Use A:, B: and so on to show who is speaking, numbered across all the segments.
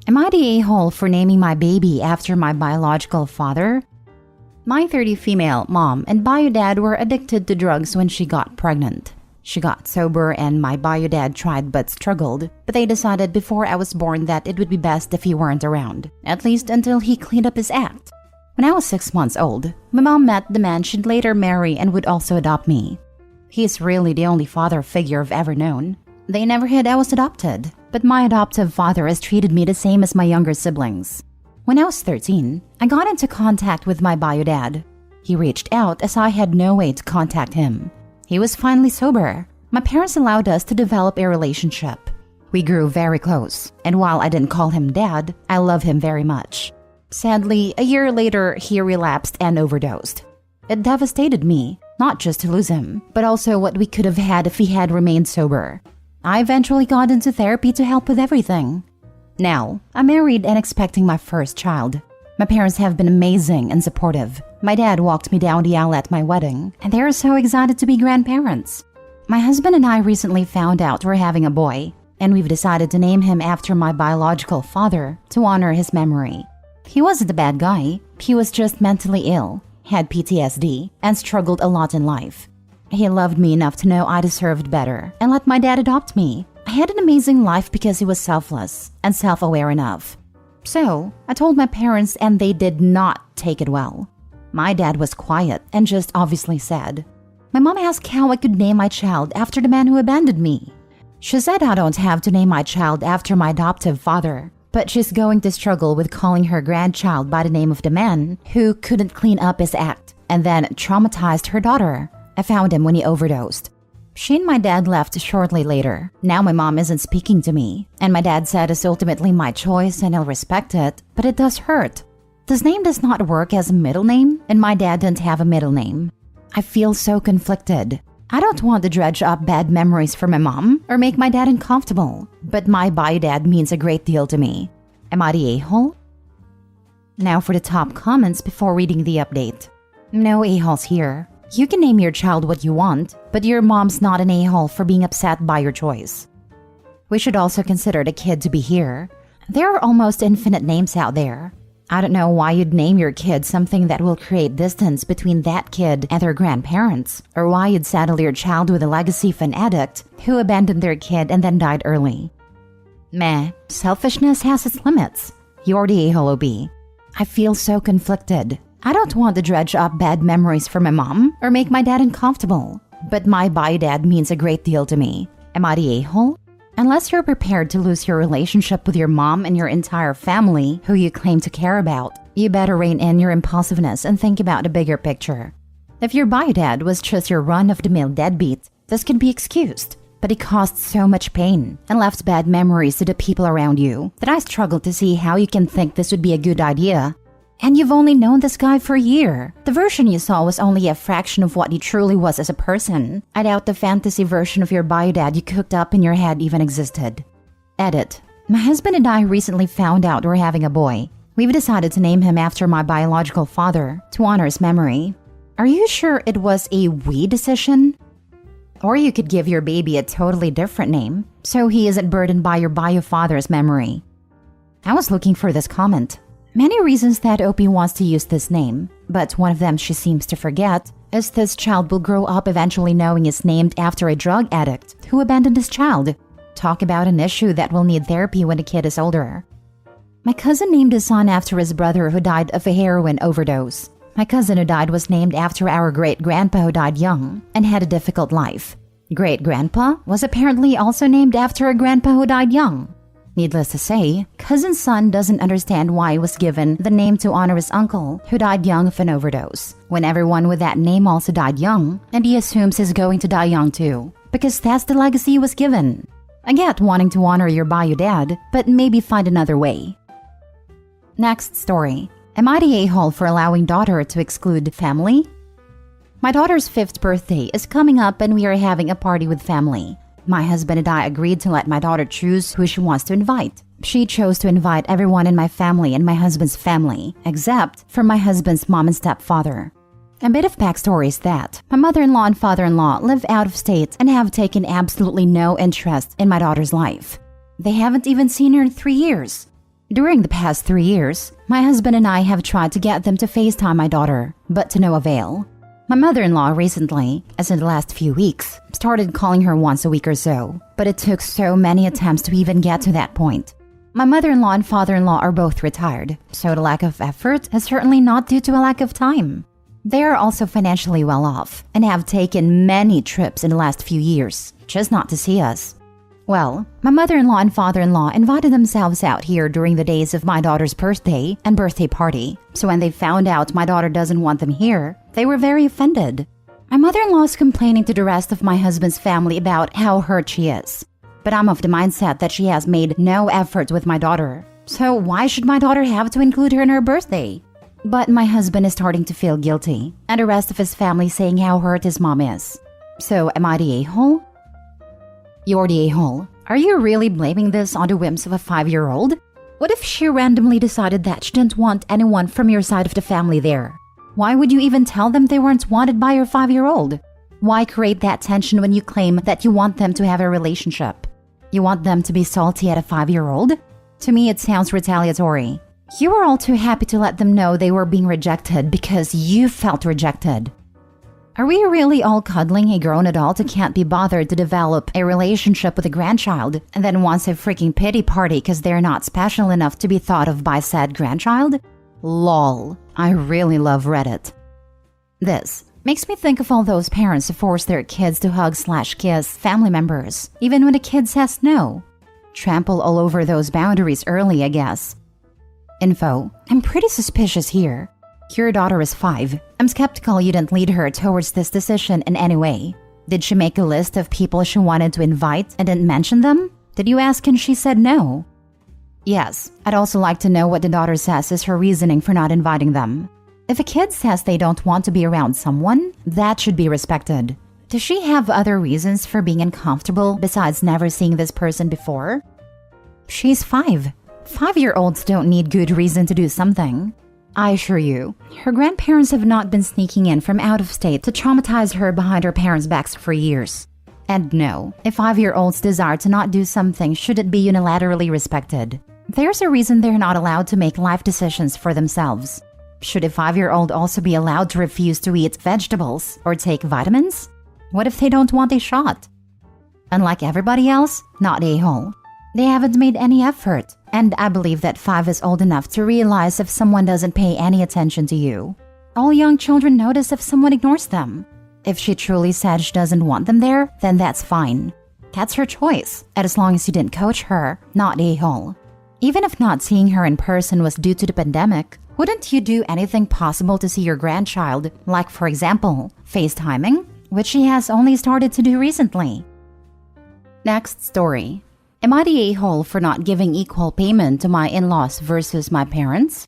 A: Am I the a-hole for naming my baby after my biological father? My 30 female mom and bio dad were addicted to drugs when she got pregnant. She got sober and my bio dad tried but struggled, but they decided before I was born that it would be best if he weren't around, at least until he cleaned up his act. When I was 6 months old, my mom met the man she'd later marry and would also adopt me. He is really the only father figure I've ever known. They never hid I was adopted, but my adoptive father has treated me the same as my younger siblings. When I was 13, I got into contact with my bio dad. He reached out as I had no way to contact him. He was finally sober. My parents allowed us to develop a relationship. We grew very close, and while I didn't call him dad, I love him very much. Sadly, a year later, he relapsed and overdosed. It devastated me, not just to lose him, but also what we could have had if he had remained sober. I eventually got into therapy to help with everything. Now, I'm married and expecting my first child. My parents have been amazing and supportive. My dad walked me down the aisle at my wedding, and they are so excited to be grandparents. My husband and I recently found out we're having a boy, and we've decided to name him after my biological father to honor his memory. He wasn't a bad guy, he was just mentally ill, had PTSD, and struggled a lot in life. He loved me enough to know I deserved better and let my dad adopt me. I had an amazing life because he was selfless and self-aware enough. So, I told my parents and they did not take it well. My dad was quiet and just obviously sad. My mom asked how I could name my child after the man who abandoned me. She said I don't have to name my child after my adoptive father, but she's going to struggle with calling her grandchild by the name of the man who couldn't clean up his act and then traumatized her daughter. I found him when he overdosed. She and my dad left shortly later. Now my mom isn't speaking to me, and my dad said it's ultimately my choice and I'll respect it, but it does hurt. This name does not work as a middle name, and my dad didn't have a middle name. I feel so conflicted. I don't want to dredge up bad memories for my mom or make my dad uncomfortable, but my bio dad means a great deal to me. Am I the a-hole? Now for the top comments before reading the update. No a-holes here. You can name your child what you want, but your mom's not an a-hole for being upset by your choice. We should also consider the kid to be here. There are almost infinite names out there. I don't know why you'd name your kid something that will create distance between that kid and their grandparents, or why you'd saddle your child with a legacy of an addict who abandoned their kid and then died early. Meh, selfishness has its limits. You're the a-hole OB. I feel so conflicted. I don't want to dredge up bad memories for my mom or make my dad uncomfortable, but my bio dad means a great deal to me. Am I the a-hole? Unless you're prepared to lose your relationship with your mom and your entire family who you claim to care about, you better rein in your impulsiveness and think about the bigger picture. If your bio dad was just your run-of-the-mill deadbeat, this could be excused, but he caused so much pain and left bad memories to the people around you that I struggle to see how you can think this would be a good idea. And you've only known this guy for a year. The version you saw was only a fraction of what he truly was as a person. I doubt the fantasy version of your bio dad you cooked up in your head even existed. Edit. My husband and I recently found out we're having a boy. We've decided to name him after my biological father to honor his memory. Are you sure it was a we decision? Or you could give your baby a totally different name, so he isn't burdened by your bio father's memory. I was looking for this comment. Many reasons that Opie wants to use this name, but one of them she seems to forget is this child will grow up eventually knowing it's named after a drug addict who abandoned his child. Talk about an issue that will need therapy when the kid is older. My cousin named his son after his brother who died of a heroin overdose. My cousin who died was named after our great-grandpa who died young and had a difficult life. Great-grandpa was apparently also named after a grandpa who died young. Needless to say, cousin's son doesn't understand why he was given the name to honor his uncle who died young of an overdose, when everyone with that name also died young, and he assumes he's going to die young too, because that's the legacy he was given. I get wanting to honor your bio dad, but maybe find another way. Next story. Am I the a-hole for allowing daughter to exclude family? My daughter's 5th birthday is coming up and we are having a party with family. My husband and I agreed to let my daughter choose who she wants to invite. She chose to invite everyone in my family and my husband's family, except for my husband's mom and stepfather. A bit of backstory is that my mother-in-law and father-in-law live out of state and have taken absolutely no interest in my daughter's life. They haven't even seen her in 3 years. During the past 3 years, my husband and I have tried to get them to FaceTime my daughter, but to no avail. My mother-in-law recently, as in the last few weeks, started calling her once a week or so, but it took so many attempts to even get to that point. My mother-in-law and father-in-law are both retired, so the lack of effort is certainly not due to a lack of time. They are also financially well off and have taken many trips in the last few years, just not to see us. Well, my mother-in-law and father-in-law invited themselves out here during the days of my daughter's birthday and birthday party, so when they found out my daughter doesn't want them here, they were very offended. My mother-in-law is complaining to the rest of my husband's family about how hurt she is. But I'm of the mindset that she has made no effort with my daughter, so why should my daughter have to include her in her birthday? But my husband is starting to feel guilty, and the rest of his family saying how hurt his mom is. So am I the a-hole? You're the a-hole. Are you really blaming this on the whims of a 5-year-old? What if she randomly decided that she didn't want anyone from your side of the family there? Why would you even tell them they weren't wanted by your 5-year-old? Why create that tension when you claim that you want them to have a relationship? You want them to be salty at a 5-year-old? To me, it sounds retaliatory. You were all too happy to let them know they were being rejected because you felt rejected. Are we really all cuddling a grown adult who can't be bothered to develop a relationship with a grandchild and then wants a freaking pity party because they're not special enough to be thought of by said grandchild? Lol. I really love Reddit. This makes me think of all those parents who force their kids to hug/kiss family members, even when the kid says no. Trample all over those boundaries early, I guess. Info: I'm pretty suspicious here. Your daughter is 5. I'm skeptical you didn't lead her towards this decision in any way. Did she make a list of people she wanted to invite and didn't mention them? Did you ask and she said no? Yes, I'd also like to know what the daughter says is her reasoning for not inviting them. If a kid says they don't want to be around someone, that should be respected. Does she have other reasons for being uncomfortable besides never seeing this person before? She's 5. 5-year-olds don't need good reason to do something. I assure you, her grandparents have not been sneaking in from out of state to traumatize her behind her parents' backs for years. And no, if 5-year-olds desire to not do something, should it be unilaterally respected? There's a reason they're not allowed to make life decisions for themselves. Should a 5-year-old also be allowed to refuse to eat vegetables or take vitamins? What if they don't want a shot? Unlike everybody else, not a-hole. They haven't made any effort, and I believe that 5 is old enough to realize if someone doesn't pay any attention to you. All young children notice if someone ignores them. If she truly said she doesn't want them there, then that's fine. That's her choice, and as long as you didn't coach her, not a-hole. Even if not seeing her in person was due to the pandemic, wouldn't you do anything possible to see your grandchild, like for example, FaceTiming, which she has only started to do recently? Next story. Am I the a-hole for not giving equal payment to my in-laws versus my parents?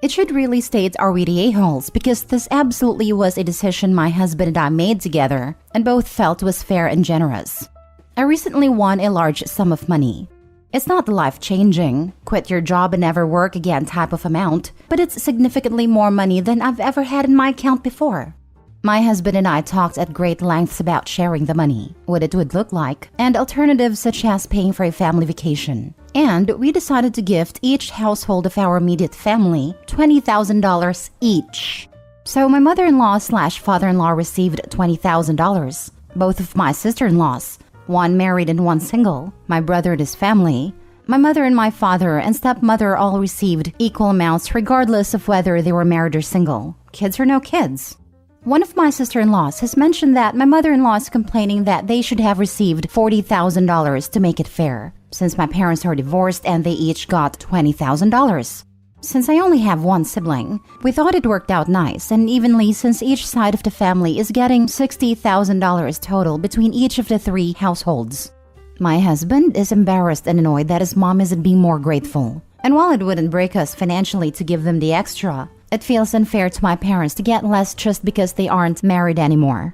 A: It should really state are we the a-holes because this absolutely was a decision my husband and I made together and both felt was fair and generous. I recently won a large sum of money. It's not the life-changing, quit your job and never work again type of amount, but it's significantly more money than I've ever had in my account before. My husband and I talked at great lengths about sharing the money, what it would look like, and alternatives such as paying for a family vacation. And we decided to gift each household of our immediate family $20,000 each. So my mother-in-law/father-in-law received $20,000. Both of my sister-in-laws, one married and one single, my brother and his family, my mother and my father and stepmother all received equal amounts regardless of whether they were married or single, kids or no kids. One of my sister-in-laws has mentioned that my mother-in-law is complaining that they should have received $40,000 to make it fair, since my parents are divorced and they each got $20,000. Since I only have one sibling, we thought it worked out nice and evenly since each side of the family is getting $60,000 total between each of the 3 households. My husband is embarrassed and annoyed that his mom isn't being more grateful. And while it wouldn't break us financially to give them the extra, it feels unfair to my parents to get less just because they aren't married anymore.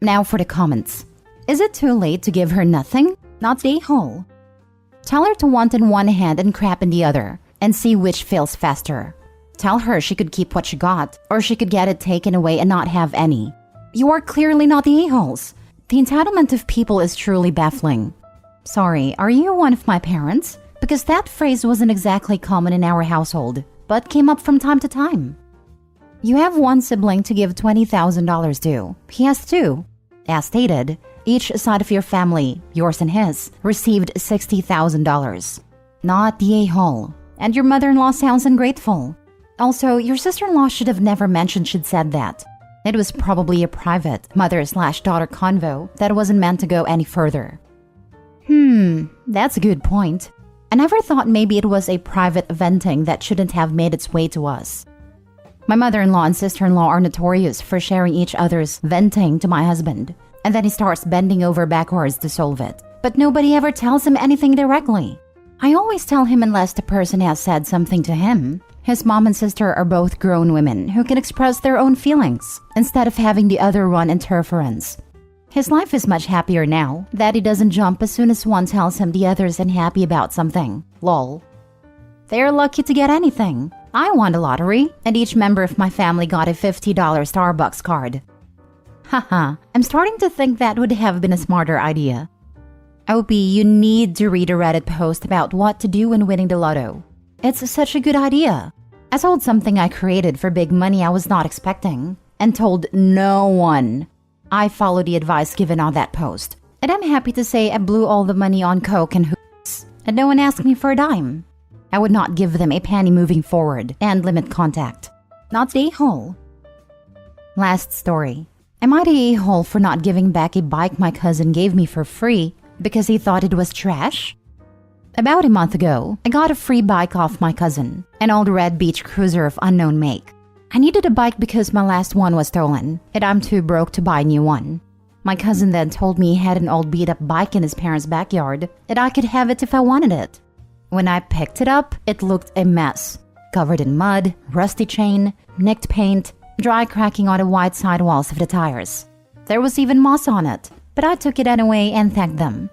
A: Now for the comments. Is it too late to give her nothing? Not the a-hole. Tell her to want in one hand and crap in the other, and see which fails faster. Tell her she could keep what she got, or she could get it taken away and not have any. You are clearly not the a-holes. The entitlement of people is truly baffling. Sorry, are you one of my parents? Because that phrase wasn't exactly common in our household, but came up from time to time. You have one sibling to give $20,000 to. He has two. As stated, each side of your family, yours and his, received $60,000. Not the a-hole. And your mother-in-law sounds ungrateful. Also, your sister-in-law should have never mentioned she'd said that. It was probably a private mother/daughter convo that wasn't meant to go any further. That's a good point. I never thought maybe it was a private venting that shouldn't have made its way to us. My mother-in-law and sister-in-law are notorious for sharing each other's venting to my husband, and then he starts bending over backwards to solve it. But nobody ever tells him anything directly. I always tell him unless the person has said something to him. His mom and sister are both grown women who can express their own feelings instead of having the other one interference. His life is much happier now that he doesn't jump as soon as one tells him the other's unhappy about something. Lol. They're lucky to get anything. I won the lottery, and each member of my family got a $50 Starbucks card. Haha, I'm starting to think that would have been a smarter idea. OP, you need to read a Reddit post about what to do when winning the lotto. It's such a good idea. I sold something I created for big money I was not expecting, and told no one. I followed the advice given on that post, and I'm happy to say I blew all the money on coke and hoops, and no one asked me for a dime. I would not give them a penny moving forward and limit contact. Not the a-hole. Last story. Am I the a-hole for not giving back a bike my cousin gave me for free because he thought it was trash? About a month ago, I got a free bike off my cousin, an old red beach cruiser of unknown make. I needed a bike because my last one was stolen, and I'm too broke to buy a new one. My cousin then told me he had an old beat-up bike in his parents' backyard, and I could have it if I wanted it. When I picked it up, it looked a mess. Covered in mud, rusty chain, nicked paint, dry cracking on the white sidewalls of the tires. There was even moss on it, but I took it anyway and thanked them.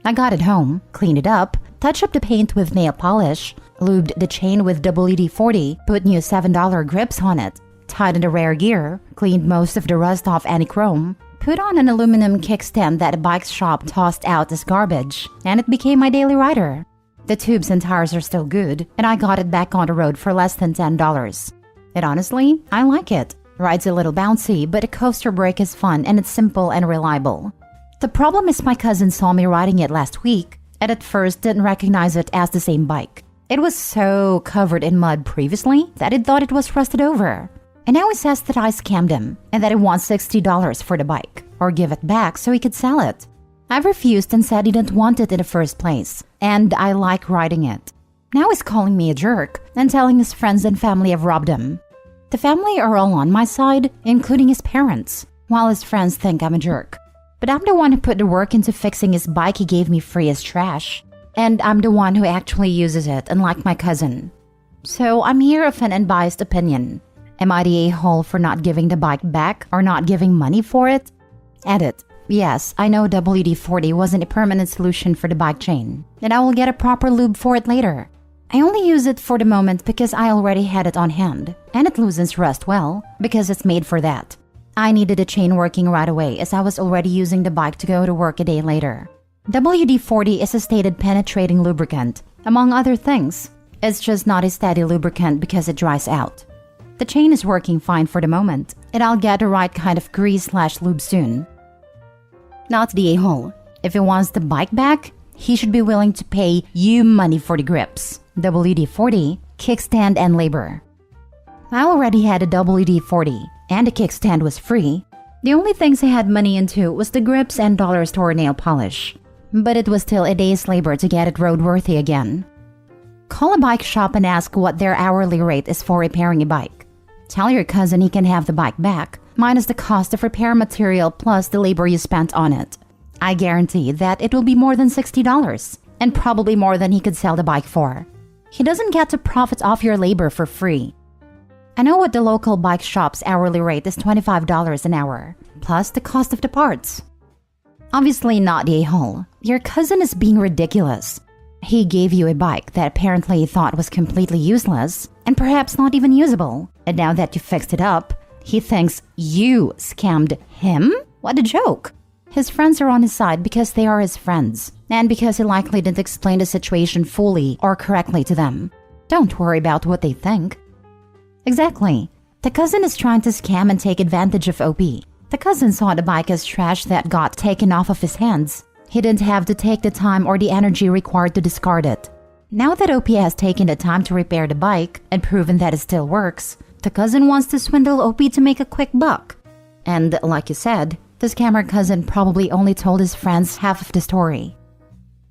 A: I got it home, cleaned it up, touched up the paint with nail polish, lubed the chain with WD-40, put new $7 grips on it, tightened the rear gear, cleaned most of the rust off any chrome, put on an aluminum kickstand that a bike shop tossed out as garbage, and it became my daily rider. The tubes and tires are still good, and I got it back on the road for less than $10. And honestly, I like it. Ride's a little bouncy, but a coaster brake is fun and it's simple and reliable. The problem is my cousin saw me riding it last week, and at first didn't recognize it as the same bike. It was so covered in mud previously that he thought it was rusted over. And now he says that I scammed him and that he wants $60 for the bike, or give it back so he could sell it. I refused and said he didn't want it in the first place, and I like riding it. Now he's calling me a jerk and telling his friends and family I've robbed him. The family are all on my side, including his parents, while his friends think I'm a jerk. But I'm the one who put the work into fixing his bike he gave me free as trash. And I'm the one who actually uses it, unlike my cousin. So I'm here of an unbiased opinion. Am I the a-hole for not giving the bike back or not giving money for it? Edit. Yes, I know WD-40 wasn't a permanent solution for the bike chain, and I will get a proper lube for it later. I only use it for the moment because I already had it on hand, and it loosens rust well, because it's made for that. I needed the chain working right away as I was already using the bike to go to work a day later. WD-40 is a stated penetrating lubricant, among other things. It's just not a steady lubricant because it dries out. The chain is working fine for the moment, and I'll get the right kind of grease/lube soon. Not the a-hole. If he wants the bike back, he should be willing to pay you money for the grips, WD-40, kickstand, and labor. I already had a WD-40, and the kickstand was free. The only things I had money into was the grips and dollar store nail polish. But it was still a day's labor to get it roadworthy again. Call a bike shop and ask what their hourly rate is for repairing a bike. Tell your cousin he can have the bike back, minus the cost of repair material plus the labor you spent on it. I guarantee that it will be more than $60, and probably more than he could sell the bike for. He doesn't get to profit off your labor for free. I know what the local bike shop's hourly rate is $25 an hour, plus the cost of the parts. Obviously not the a-hole. Your cousin is being ridiculous. He gave you a bike that apparently he thought was completely useless, and perhaps not even usable. And now that you fixed it up, he thinks you scammed him? What a joke. His friends are on his side because they are his friends, and because he likely didn't explain the situation fully or correctly to them. Don't worry about what they think. Exactly. The cousin is trying to scam and take advantage of OP. The cousin saw the bike as trash that got taken off of his hands. He didn't have to take the time or the energy required to discard it. Now that OP has taken the time to repair the bike and proven that it still works, the cousin wants to swindle OP to make a quick buck. And like you said, the scammer cousin probably only told his friends half of the story.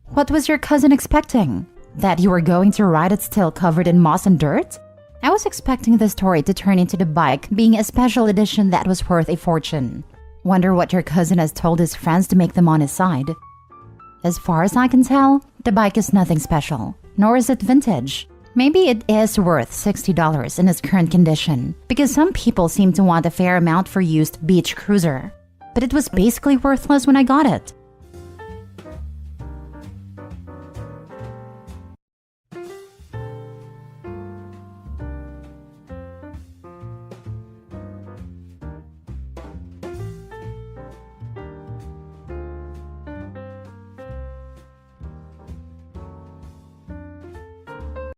A: What was your cousin expecting? That you were going to ride it still covered in moss and dirt? I was expecting the story to turn into the bike being a special edition that was worth a fortune. Wonder what your cousin has told his friends to make them on his side. As far as I can tell, the bike is nothing special, nor is it vintage. Maybe it is worth $60 in its current condition, because some people seem to want a fair amount for used beach cruiser. But it was basically worthless when I got it.